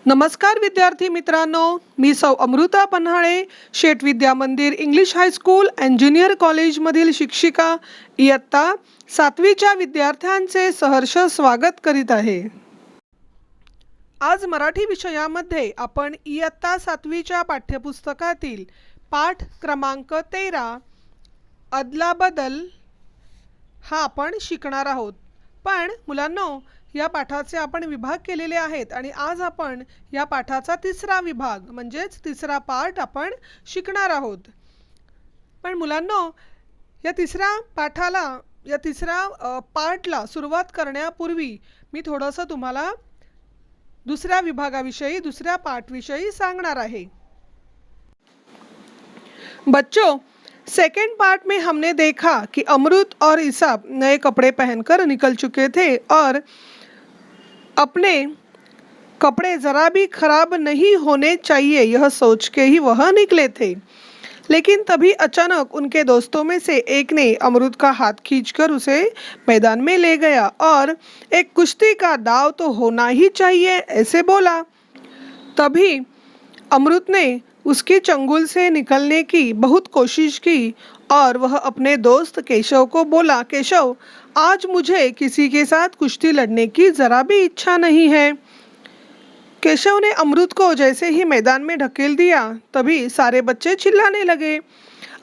नमस्कार विद्यार्थी मित्रांनो, मी सौ अमृता पन्हाळे, शेठ विद्या मंदिर इंग्लिश हायस्कूल अँड ज्युनियर कॉलेजमधील शिक्षिका इयत्ता 7वीच्या विद्यार्थ्यांचे सहर्ष स्वागत करीत आहे। आज मराठी विषयामध्ये आपण इयत्ता 7वीच्या पाठ्यपुस्तकातील पाठ क्रमांक 13 अदलाबदल हा आपण शिकणार आहोत। पण मुलांनो, या पाठाचे आपण विभाग केलेले आहेत आणि आज आपण या पाठाचा तिसरा विभाग म्हणजेच तिसरा पाठ आपण शिकणार आहोत। पण मुलांनो, या तिसऱ्या पाठला सुरुवात करण्यापूर्वी मी थोडंसं तुम्हाला दुसऱ्या विभागाविषयी, दुसऱ्या पाठविषयी सांगणार आहे। बच्चों, सेकेंड पार्ट में हमने देखा कि अमृत और इसाब नए कपड़े पहनकर निकल चुके थे और अपने कपड़े ज़रा भी खराब नहीं होने चाहिए यह सोच के ही वह निकले थे। लेकिन तभी अचानक उनके दोस्तों में से एक ने अमृत का हाथ खींचकर उसे मैदान में ले गया और एक कुश्ती का दाव तो होना ही चाहिए ऐसे बोला। तभी अमृत ने उसके चंगुल से निकलने की बहुत कोशिश की और वह अपने दोस्त केशव को बोला, केशव, आज मुझे किसी के साथ कुश्ती लड़ने की ज़रा भी इच्छा नहीं है। केशव ने अमृत को जैसे ही मैदान में ढकेल दिया तभी सारे बच्चे चिल्लाने लगे,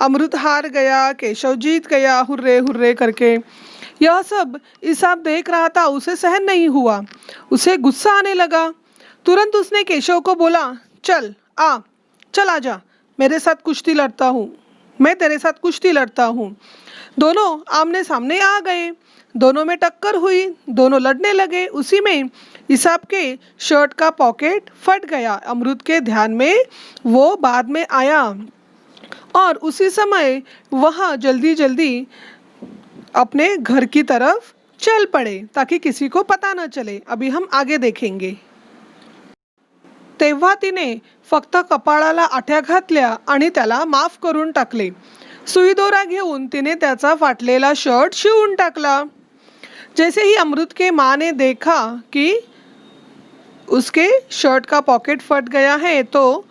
अमृत हार गया, केशव जीत गया, हुर्रे हुर्रे करके। यह सब इसाब देख रहा था, उसे सहन नहीं हुआ, उसे गुस्सा आने लगा। तुरंत उसने केशव को बोला, चल आजा, मेरे साथ कुश्ती लड़ता हूँ, मैं तेरे साथ कुश्ती लड़ता हूँ। दोनों आमने सामने आ गए, दोनों में टक्कर हुई, दोनों लड़ने लगे। उसी में इसाब के शर्ट का पॉकेट फट गया। अमृत के ध्यान में वो बाद में आया और उसी समय वह जल्दी जल्दी अपने घर की तरफ चल पड़े ताकि किसी को पता न चले। अभी हम आगे देखेंगे। तेव्हा तिने फक्त कपाळाला आठ्या घातल्या आणि त्याला माफ करून टाकले। सुईदोरा घेऊन तिने त्याचा फाटलेला शर्ट शिवून टाकला। जैसे ही अमृत के माँ ने देखा कि उसके शर्ट का पॉकेट फट गया है तो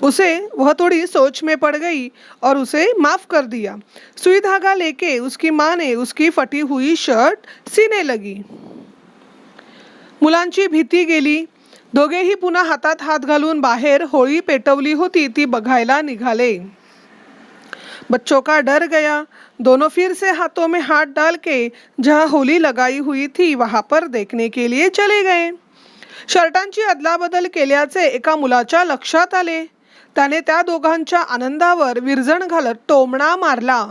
वह थोड़ी सोच में पड़ गई और उसे माफ कर दिया। सुई धागा लेके उसकी माँ ने उसकी फटी हुई शर्ट सीने लगी। मुलांची भीती गेली। दोघेही पुन्हा हातात हात घालून बाहेर होळी पेटवली होती ती बघायला निघाले। बच्चों का डर गया। दोनों फिर से हाथों में हाथ डाल के जहाँ होली लगाई हुई थी वहां पर देखने के लिए चले गए। शर्टांची अदलाबदल केल्याचे एका मुलाच्या लक्षात आले। त्याने त्या दोघांच्या आनंदावर विरजण घालत टोमणा मारला,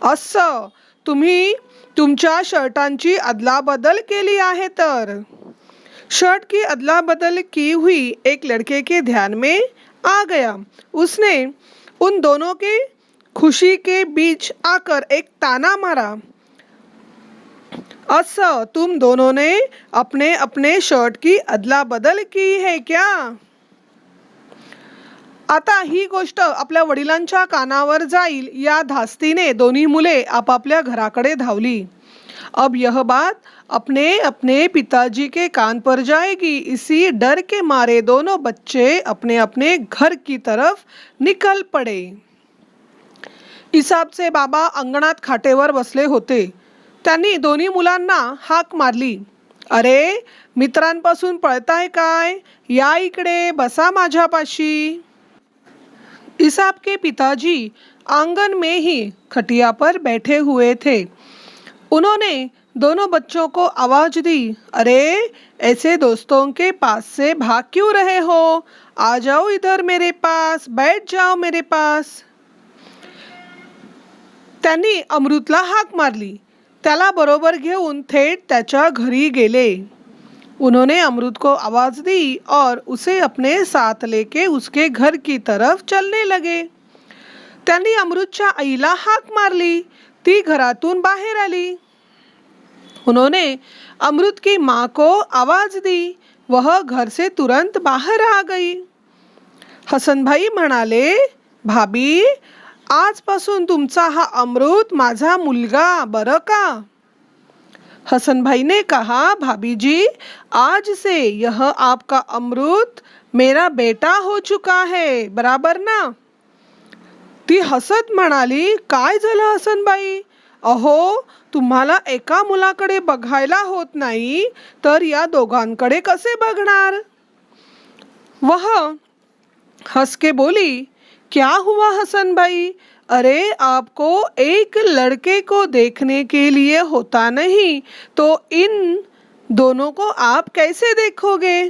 असं तुम्ही तुमच्या शर्टांची अदलाबदल केली आहे तर? शर्ट की अदला-बदल की हुई एक लड़के के ध्यान में आ गया। उसने उन दोनों के खुशी के बीच आकर एक ताना मारा, अच्छा तुम दोनों ने अपने अपने शर्ट की अदला बदल की है क्या? आता ही गोष्ट आपल्या वडिलांच्या कानावर जाईल या धास्तीने दोन्ही मुले आपापल्या घराकडे धावली। अब यह बात अपने अपने पिताजी के कान पर जाएगी, इसी डर के मारे दोनों बच्चे अपने अपने घर की तरफ निकल पड़े। इसाबचे बाबा अंगणात खाटेवर बसले होते। त्यांनी दोन्ही मुलांना हाक मारली, अरे मित्रांपासून पळताय काय? या इकडे बसा माझ्यापाशी। इसाब के पिताजी आंगन में ही खटिया पर बैठे हुए थे। उन्होंने दोनों बच्चों को आवाज दी, अरे ऐसे दोस्तों के पास से भाग क्यों रहे हो? आ जाओ इधर मेरे पास, बैठ जाओ मेरे पास। त्यांनी अमृतला हाक मारली। त्याला बरोबर घेऊन थेट त्याच्या घरी गेले। उन्होंने अमृत को आवाज दी और उसे अपने साथ लेके उसके घर की तरफ चलने लगे। त्यांनी अमृतच्या आईला हाक मारली। ती घरातून बाहेर आली। उन्होंने अमृत की माँ को आवाज दी। वह घर से तुरंत बाहर आ गई। हसन भाई म्हणाले, भाभी आजपासून तुमचा हा अमृत माझा मुलगा बरं का? हसन भाई ने कहा, भाभी जी, आज से यह आपका अमृत मेरा बेटा हो चुका है, बराबर ना? ती हसत म्हणाली, काय झालं हसनबाई? अहो, तुम्हाला एका मुलाकडे बघायला होत नाही तर या दोघांकडे कसे बघणार? वह हंस के बोली, क्या हुआ हसन भाई? अरे आपको एक लड़के को देखने के लिए होता नहीं तो इन दोनों को आप कैसे देखोगे?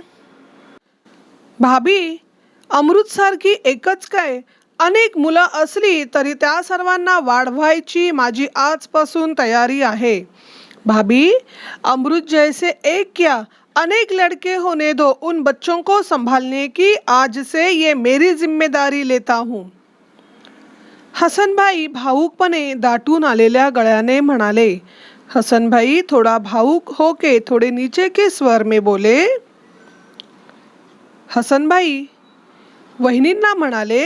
भाभी, अमृतसारखी एकच काय, अनेक मुलं असली तरी त्या सर्वांना वाढवायची माझी आजपासून तयारी आहे. भाभी, अमृत जैसे एक क्या अनेक लड़के होने दो, उन बच्चों को संभालने की आज से ये मेरी जिम्मेदारी लेता हूँ. हसनभाई भावुकपणे दाटून आलेल्या गळ्याने म्हणाले. हसनभाई थोड़ा भावुक होके थोड़े नीचे के स्वर में बोले. हसनभाई वहिनींना म्हणाले.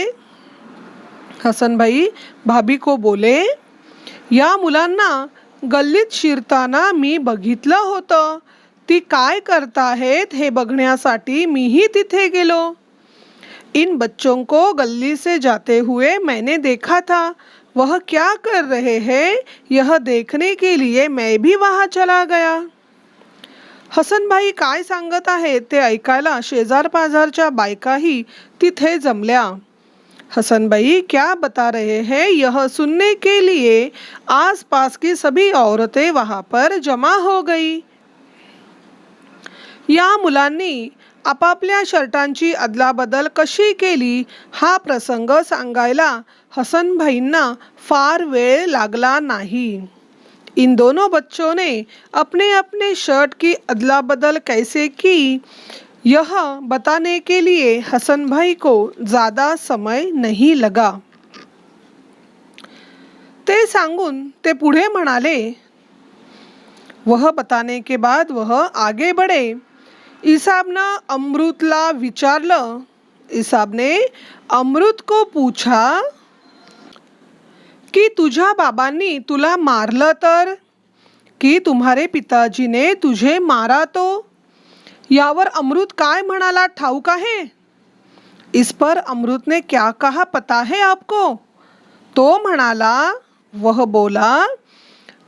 हसनभाई भाभी को बोले, या मुलांना गल्लीत शिरताना मी बघितलं होतं. ती काय करताहेत हे बघण्यासाठी मीही तिथे गेलो. इन बच्चों को गली से जाते हुए मैंने देखा था. वह क्या कर रहे हैं यह देखने के लिए मैं भी वहां चला गया. हसनभाई काय सांगत आहेत ते ऐकायला शेजार पाजारच्या बायकाही तिथे जमल्या. हसनभाई क्या बता रहे हैं यह सुनने के लिए आसपास की सभी औरतें वहां पर जमा हो गई. या मुलांनी आपापल्या शर्टांची अदलाबदल कशी केली हा प्रसंग सांगायला हसनभाईंना फार वेळ लागला नाही. इन दोनों बच्चों ने अपने अपने शर्ट की अदला बदल कैसे की यह बताने के लिए हसन भाई को ज़्यादा समय नहीं लगा. ते सांगून ते पुढे म्हणाले. वह बताने के बाद वह आगे बढ़े. इसाबने अमृतला विचारलं. इसाब ने अमृत को पूछा कि तुझ्या बाबांनी तुला मारलं तर, कि तुम्हारे पिताजी ने तुझे मारा तो. यावर अमृत काय म्हणाला ठाऊक आहे? इस पर अमृत ने क्या कहा पता है आपको? तो म्हणाला, वह बोला,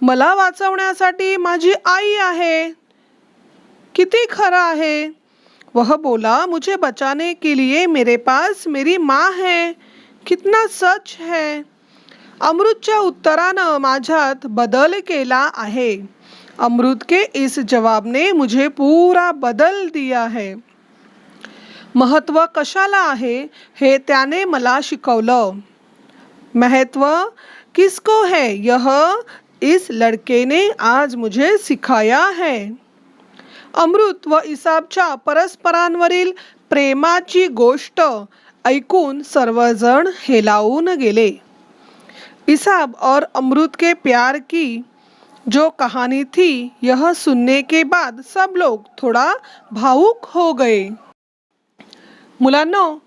मला वाचवण्यासाठी माझी आई आहे. किती खरा आहे. वह बोला, मुझे बचाने के लिए मेरे पास मेरी माँ है. कितना सच है. अमृतच्या उत्तरानं माझ्यात बदल केला आहे. अमृत के इस जवाब ने मुझे पूरा बदल दिया है. महत्व कशाला आहे हे त्याने मला शिकवलं. महत्व किसको है यह इस लड़के ने आज मुझे सिखाया है. अमृत व इसाबच्या परस्परांवरील प्रेमाची गोष्ट ऐकून सर्वजण हेलावून गेले. इसाब और अमृत के प्यार की जो कहानी थी यह सुनने के बाद सब लोग थोड़ा भावुक हो गए. मुलांनो,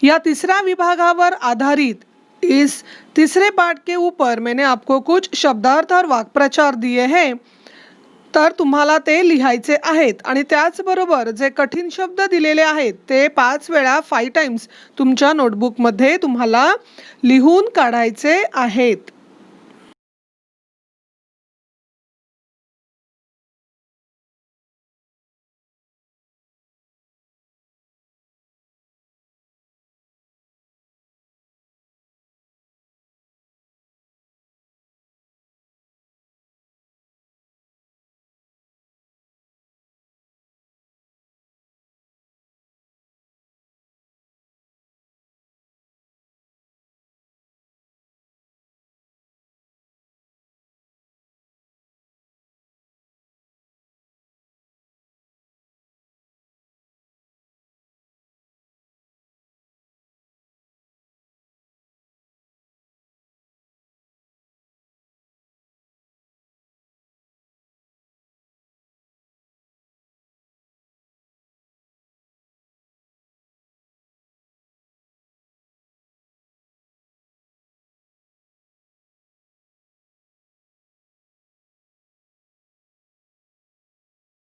या तीसरा विभागावर आधारित इस तीसरे पाठ के ऊपर मैंने आपको कुछ शब्दार्थ और वाक्प्रचार दिए हैं. तर तुम्हाला ते लिहायचे आहेत आणि त्याचबरोबर जे कठीण शब्द दिलेले आहेत ते 5 वेळा 5 टाइम्स तुमच्या नोटबुकमध्ये तुम्हाला लिहून काढायचे आहेत.